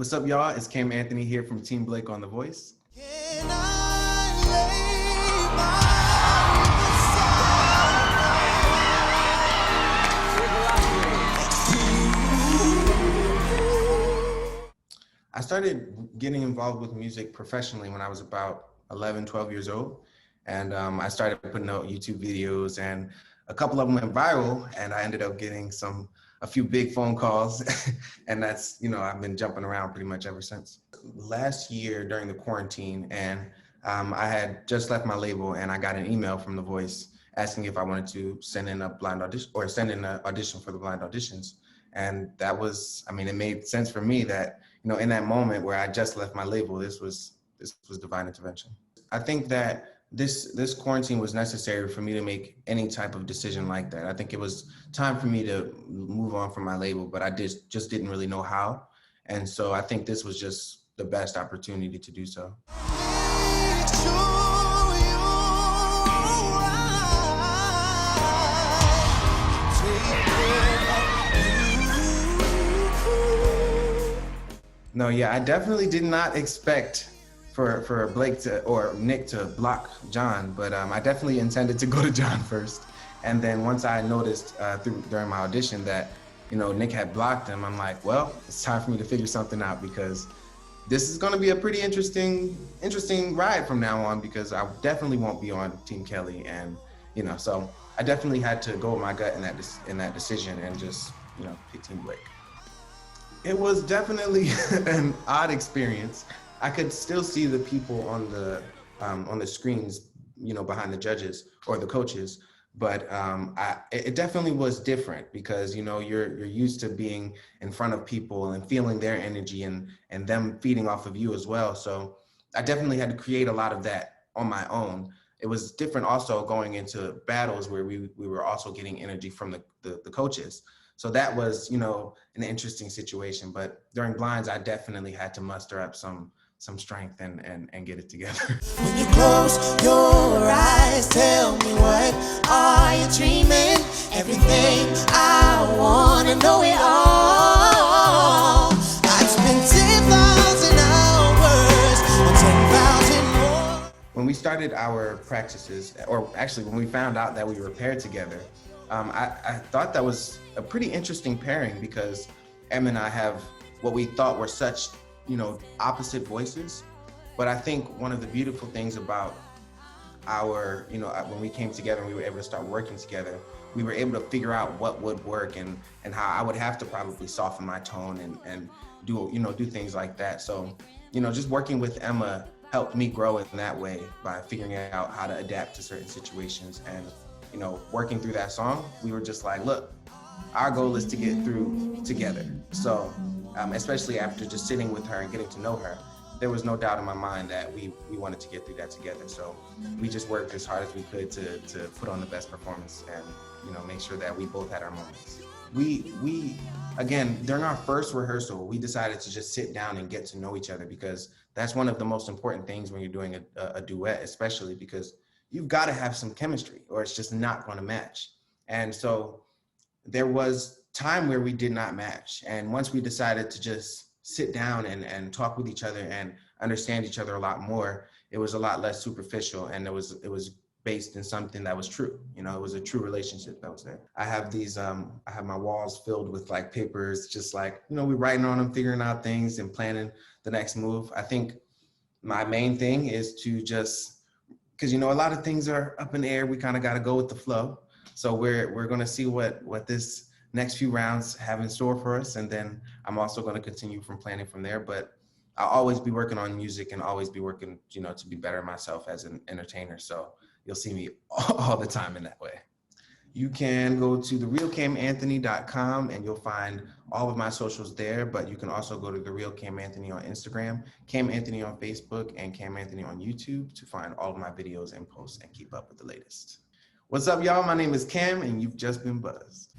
What's up, y'all? It's Cam Anthony here from Team Blake on The Voice. I started getting involved with music professionally when I was about 11, 12 years old. And I started putting out YouTube videos, and a couple of them went viral, and I ended up getting a few big phone calls. And that's, I've been jumping around pretty much ever since. Last year during the quarantine, and I had just left my label, and I got an email from The Voice asking if I wanted to send in a blind audition or send in an audition for the blind auditions. And that was, it made sense for me that, in that moment where I just left my label, this was divine intervention. I think that this quarantine was necessary for me to make any type of decision like that. I think it was time for me to move on from my label, but I just didn't really know how. And so I think this was just the best opportunity to do so. No, yeah, I definitely did not expect for Blake or Nick to block John, but I definitely intended to go to John first. And then once I noticed during my audition that, Nick had blocked him, I'm like, well, it's time for me to figure something out, because this is going to be a pretty interesting ride from now on, because I definitely won't be on Team Kelly. And, so I definitely had to go with my gut in that decision and just, pick Team Blake. It was definitely an odd experience. I could still see the people on the screens, behind the judges or the coaches, but it definitely was different, because you're used to being in front of people and feeling their energy and them feeding off of you as well. So I definitely had to create a lot of that on my own. It was different also going into battles where we were also getting energy from the coaches. So that was, an interesting situation. But during blinds, I definitely had to muster up some strength and get it together. When you close your eyes, tell me, what are you dreaming? Everything I wanna know it all. I've spent 10,000 hours on 10,000 more. When we started our practices, or actually when we found out that we were paired together, I thought that was a pretty interesting pairing, because Em and I have what we thought were such, opposite voices. But I think one of the beautiful things about our, when we came together and we were able to start working together, we were able to figure out what would work and how I would have to probably soften my tone and do things like that. So, just working with Emma helped me grow in that way by figuring out how to adapt to certain situations. And working through that song, we were just like, look, our goal is to get through together. So especially after just sitting with her and getting to know her, there was no doubt in my mind that we wanted to get through that together. So we just worked as hard as we could to put on the best performance and make sure that we both had our moments. We again, during our first rehearsal, we decided to just sit down and get to know each other, because that's one of the most important things when you're doing a duet, especially because you've got to have some chemistry or it's just not going to match. And so there was time where we did not match. And once we decided to just sit down and talk with each other and understand each other a lot more, it was a lot less superficial, and it was based in something that was true. It was a true relationship that was there. I have I have my walls filled with like papers, just like, we're writing on them, figuring out things and planning the next move. I think my main thing is to just, because, a lot of things are up in the air. We kind of got to go with the flow. So we're going to see what this next few rounds have in store for us. And then I'm also going to continue from planning from there. But I'll always be working on music and always be working, to be better myself as an entertainer. So you'll see me all the time in that way. You can go to therealcamanthony.com and you'll find all of my socials there, but you can also go to The Real Cam Anthony on Instagram, Cam Anthony on Facebook, and Cam Anthony on YouTube to find all of my videos and posts and keep up with the latest. What's up, y'all? My name is Cam, and you've just been buzzed.